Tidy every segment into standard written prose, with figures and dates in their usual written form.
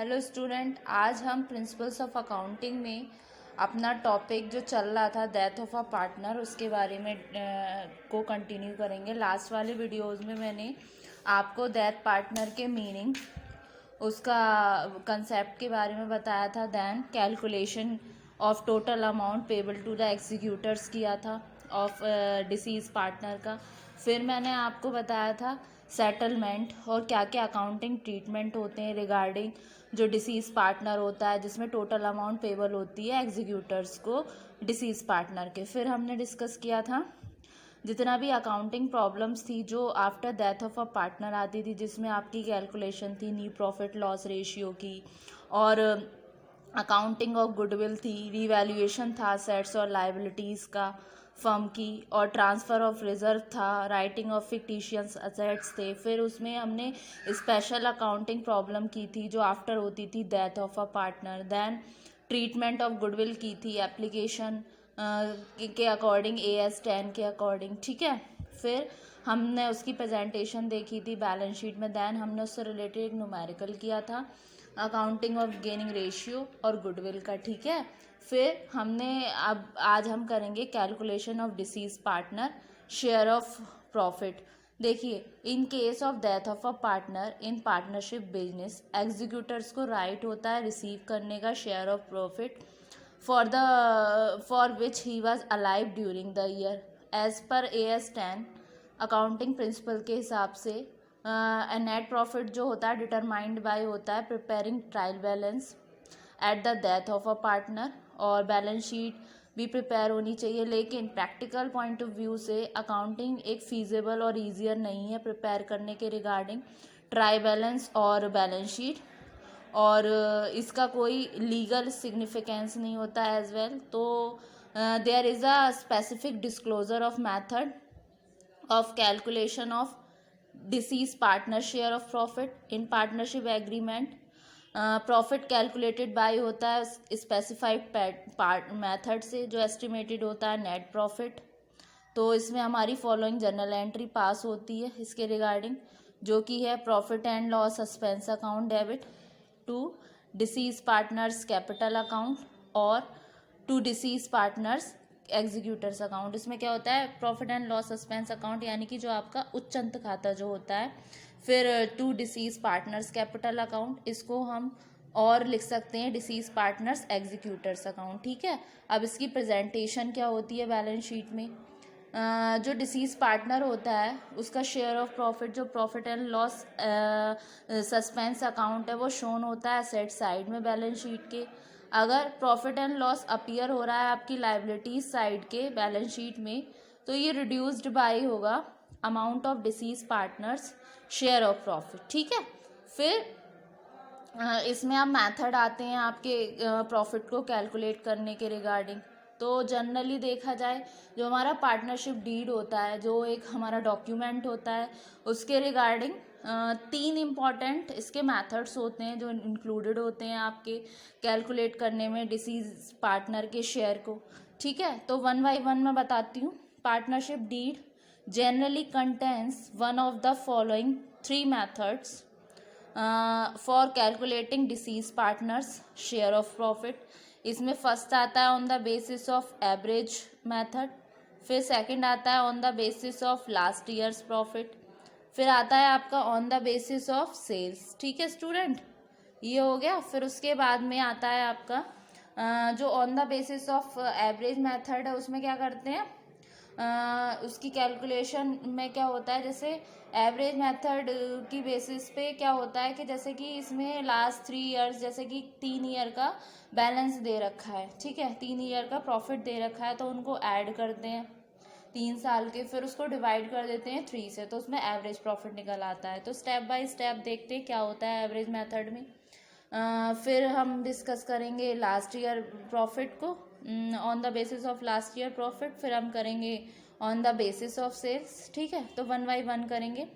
Hello student, आज हम principles of accounting में अपना टॉपिक जो चल रहा था डेथ ऑफ अ पार्टनर उसके बारे में को कंटिन्यू करेंगे। लास्ट वाले वीडियोस में मैंने आपको डेथ पार्टनर के मीनिंग, उसका कंसेप्ट के बारे में बताया था। Then calculation of total amount payable to the executors किया था ऑफ डिसीज पार्टनर का। फिर मैंने आपको बताया था सेटलमेंट और क्या क्या अकाउंटिंग ट्रीटमेंट होते हैं रिगार्डिंग जो डिसीज पार्टनर होता है, जिसमें टोटल अमाउंट पेबल होती है एग्जीक्यूटर्स को डिसीज पार्टनर के। फिर हमने डिस्कस किया था जितना भी अकाउंटिंग प्रॉब्लम्स थी जो after death of a partner आती थी, जिसमें आपकी कैलकुलेशन थी नी प्रॉफिट लॉस रेशियो की, और अकाउंटिंग ऑफ गुडविल थी, रिवैल्यूएशन था सेट्स और लाइबिलिटीज़ का फर्म की, और ट्रांसफ़र ऑफ रिजर्व था, राइटिंग ऑफ फिक्टिशियस असेट्स थे। फिर उसमें हमने स्पेशल अकाउंटिंग प्रॉब्लम की थी जो आफ्टर होती थी death of a partner. Then treatment of goodwill की थी एप्लीकेशन के अकॉर्डिंग AS10 के अकॉर्डिंग, ठीक है। फिर हमने उसकी प्रेजेंटेशन देखी थी बैलेंस शीट में। देन हमने उससे रिलेटेड एक न्यूमेरिकल किया था अकाउंटिंग ऑफ गेनिंग रेशियो और गुडविल का, ठीक है। फिर हमने अब आज हम करेंगे calculation of deceased partner share of profit. देखिए, in case of death of a partner in partnership business, executors को राइट होता है रिसीव करने का share of profit for which he was alive during the year as per AS10 accounting principle के हिसाब से। Net profit जो होता है डिटरमाइंड बाय होता है preparing trial balance at the death of a partner, और बैलेंस शीट भी प्रिपेयर होनी चाहिए। लेकिन प्रैक्टिकल पॉइंट ऑफ व्यू से अकाउंटिंग एक फीजेबल और ईजियर नहीं है प्रिपेयर करने के रिगार्डिंग ट्राई बैलेंस और बैलेंस शीट, और इसका कोई लीगल सिग्निफिकेंस नहीं होता एज वेल। तो there is a specific disclosure of method of calculation of deceased partner share of profit in partnership agreement. Profit calculated by होता है स्पेसिफाइड मेथड से जो एस्टिमेटेड होता है नेट प्रॉफिट। तो इसमें हमारी फॉलोइंग जर्नल एंट्री पास होती है इसके रिगार्डिंग, जो कि है profit and loss suspense account debit to deceased partners capital account और to deceased partners executors account. इसमें क्या होता है profit and loss suspense account, यानी कि जो आपका उच्चंत खाता जो होता है। फिर to deceased partners capital account, इसको हम और लिख सकते हैं डिसीज पार्टनर्स एग्जीक्यूटर्स अकाउंट, ठीक है। अब इसकी प्रेजेंटेशन क्या होती है बैलेंस शीट में। जो डिसीज पार्टनर होता है उसका शेयर ऑफ प्रॉफिट जो profit and loss suspense account है वो शोन होता है एसेट साइड में बैलेंस शीट के। अगर प्रॉफिट एंड लॉस अपीयर हो रहा है आपकी लाइबिलिटीज साइड के बैलेंस शीट में, तो ये रिड्यूस्ड बाय होगा amount of disease partners share of profit, ठीक है। फिर इसमें अब मेथड आते हैं आपके प्रॉफिट को कैलकुलेट करने के रिगार्डिंग। तो जनरली देखा जाए जो हमारा पार्टनरशिप डीड होता है, जो एक हमारा डॉक्यूमेंट होता है, उसके रिगार्डिंग 3 इम्पॉर्टेंट इसके मेथड्स होते हैं जो इंक्लूडेड होते हैं आपके कैलकुलेट करने में डिसीज पार्टनर के शेयर को, ठीक है। तो 1 बाय 1 मैं बताती हूँ। Partnership deed generally contains one of the following 3 methods for calculating deceased partners share of profit. इसमें फर्स्ट आता है on the basis of average method, फिर सेकंड आता है on the basis of last years profit, फिर आता है आपका on the basis of sales, ठीक है स्टूडेंट, ये हो गया। फिर उसके बाद में आता है आपका जो on the basis of average method है, उसमें क्या करते हैं उसकी कैलकुलेशन में क्या होता है, जैसे एवरेज मेथड की बेसिस पे क्या होता है कि जैसे कि इसमें लास्ट 3 ईयर्स, जैसे कि 3 ईयर का बैलेंस दे रखा है, ठीक है, 3 ईयर का प्रॉफिट दे रखा है, तो उनको ऐड करते हैं 3 साल के, फिर उसको डिवाइड कर देते हैं 3 से, तो उसमें एवरेज प्रॉफिट निकल आता है। तो स्टेप बाय स्टेप देखते हैं क्या होता है एवरेज मेथड में। फिर हम डिस्कस करेंगे लास्ट ईयर प्रॉफिट को on the basis of last year profit, फिर हम करेंगे on the basis of sales, ठीक है। तो 1 बाय 1 करेंगे।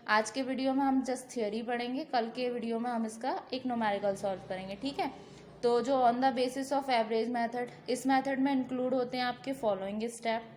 आज के वीडियो में हम जस्ट थियोरी पढ़ेंगे, कल के वीडियो में हम इसका एक न्यूमेरिकल सॉल्व करेंगे, ठीक है। तो जो on the basis of average method, इस मेथड में इंक्लूड होते हैं आपके फॉलोइंग स्टेप।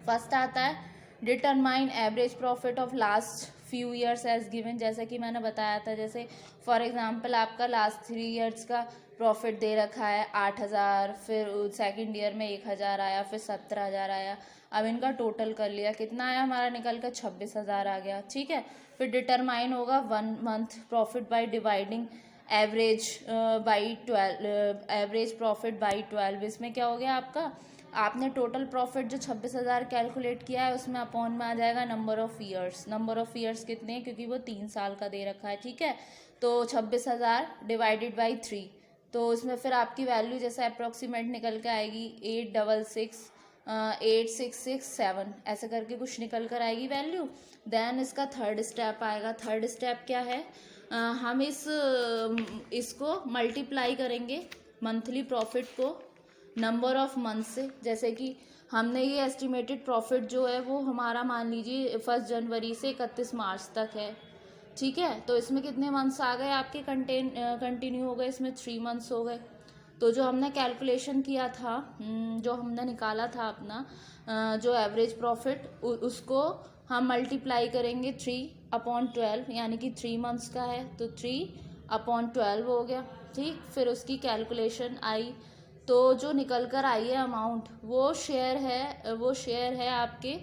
फर्स्ट आता है determine average profit of last few years as given, जैसे कि मैंने बताया था, जैसे फॉर एग्जांपल आपका लास्ट 3 ईयर्स का प्रॉफिट दे रखा है 8,000, फिर सेकंड ईयर में 1,000 आया, फिर 17,000 आया। अब इनका टोटल कर लिया, कितना आया हमारा निकल कर 26,000 आ गया। ठीक है, फिर डिटरमाइन होगा 1 month profit by dividing average by 12, average profit by 12। इसमें क्या हो गया आपका, आपने टोटल प्रॉफिट जो 26,000 कैलकुलेट किया है उसमें अपॉन में आ जाएगा number of years. Number of years कितने हैं, क्योंकि वो 3 साल का दे रखा है। ठीक है, तो 26,000 डिवाइडेड बाई 3, तो उसमें फिर आपकी वैल्यू जैसे अप्रोक्सीमेट निकल के आएगी 866,8667, ऐसे करके कुछ निकल कर आएगी वैल्यू। देन इसका थर्ड स्टेप आएगा। थर्ड स्टेप क्या है, हम इसको मल्टीप्लाई करेंगे मंथली प्रॉफिट को नंबर ऑफ मंथ से। जैसे कि हमने ये एस्टिमेटेड प्रॉफिट जो है वो हमारा मान लीजिए 1 जनवरी से 31 मार्च तक है। ठीक है, तो इसमें कितने मंथ्स आ गए आपके कंटिन्यू हो गए, इसमें 3 मंथ्स हो गए। तो जो हमने कैलकुलेशन किया था, जो हमने निकाला था अपना जो एवरेज प्रॉफिट, उसको हम मल्टीप्लाई करेंगे 3/12, यानी कि 3 मंथ्स का है तो 3/12 हो गया। ठीक, फिर उसकी कैलकुलेशन आई, तो जो निकल कर आई है अमाउंट, वो शेयर है आपके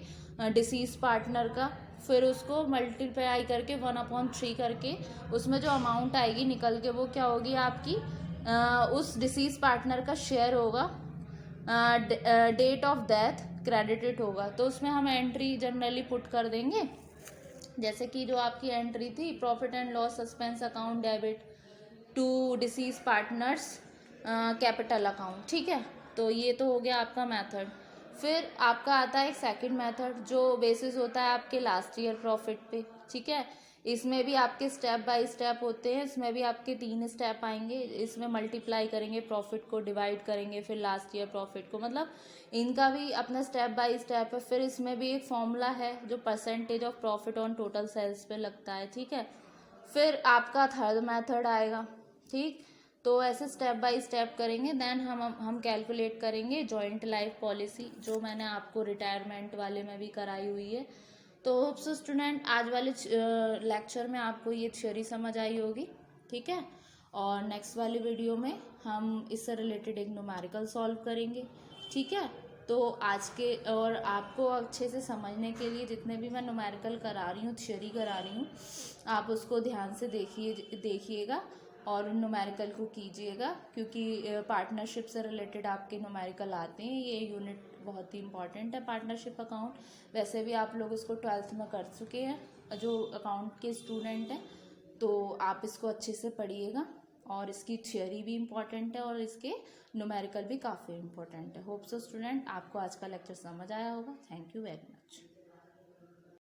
डिसीज पार्टनर का। फिर उसको मल्टीप्लाई करके 1/3 करके उसमें जो अमाउंट आएगी निकल के, वो क्या होगी आपकी, उस डिसीज पार्टनर का शेयर होगा, डेट ऑफ डेथ क्रेडिटेड होगा। तो उसमें हम एंट्री जनरली पुट कर देंगे, जैसे कि जो आपकी एंट्री थी, profit and loss suspense account debit to deceased partners capital account. ठीक है, तो ये तो हो गया आपका मेथड। फिर आपका आता है एक सेकंड मेथड जो बेसिस होता है आपके लास्ट ईयर प्रॉफिट पे। ठीक है, इसमें भी आपके स्टेप बाय स्टेप होते हैं, इसमें भी आपके 3 स्टेप आएंगे। इसमें मल्टीप्लाई करेंगे प्रॉफिट को, डिवाइड करेंगे फिर लास्ट ईयर प्रॉफिट को, मतलब इनका भी अपना स्टेप बाय स्टेप है। फिर इसमें भी एक फॉर्मूला है जो percentage of profit on total sales पे लगता है। ठीक है, फिर आपका थर्ड मेथड आएगा। ठीक, तो ऐसे स्टेप बाय स्टेप करेंगे। देन हम कैलकुलेट करेंगे जॉइंट लाइफ पॉलिसी, जो मैंने आपको रिटायरमेंट वाले में भी कराई हुई है। तो होप सो स्टूडेंट, आज वाले लेक्चर में आपको ये थ्योरी समझ आई होगी। ठीक है, और नेक्स्ट वाली वीडियो में हम इससे रिलेटेड एक न्यूमेरिकल सॉल्व करेंगे। ठीक है, तो आज के और आपको अच्छे से समझने के लिए जितने भी मैं न्यूमेरिकल करा रही हूँ, थ्योरी करा रही हूँ, आप उसको ध्यान से देखिएगा और उन न्यूमेरिकल को कीजिएगा, क्योंकि पार्टनरशिप से रिलेटेड आपके न्यूमेरिकल आते हैं। ये यूनिट बहुत ही इंपॉर्टेंट है, पार्टनरशिप अकाउंट। वैसे भी आप लोग इसको 12th में कर चुके हैं जो अकाउंट के स्टूडेंट हैं, तो आप इसको अच्छे से पढ़िएगा। और इसकी थ्योरी भी इम्पॉर्टेंट है और इसके न्यूमेरिकल भी काफ़ी इम्पोर्टेंट है। होप सो स्टूडेंट, आपको आज का लेक्चर समझ आया होगा। Thank you very much.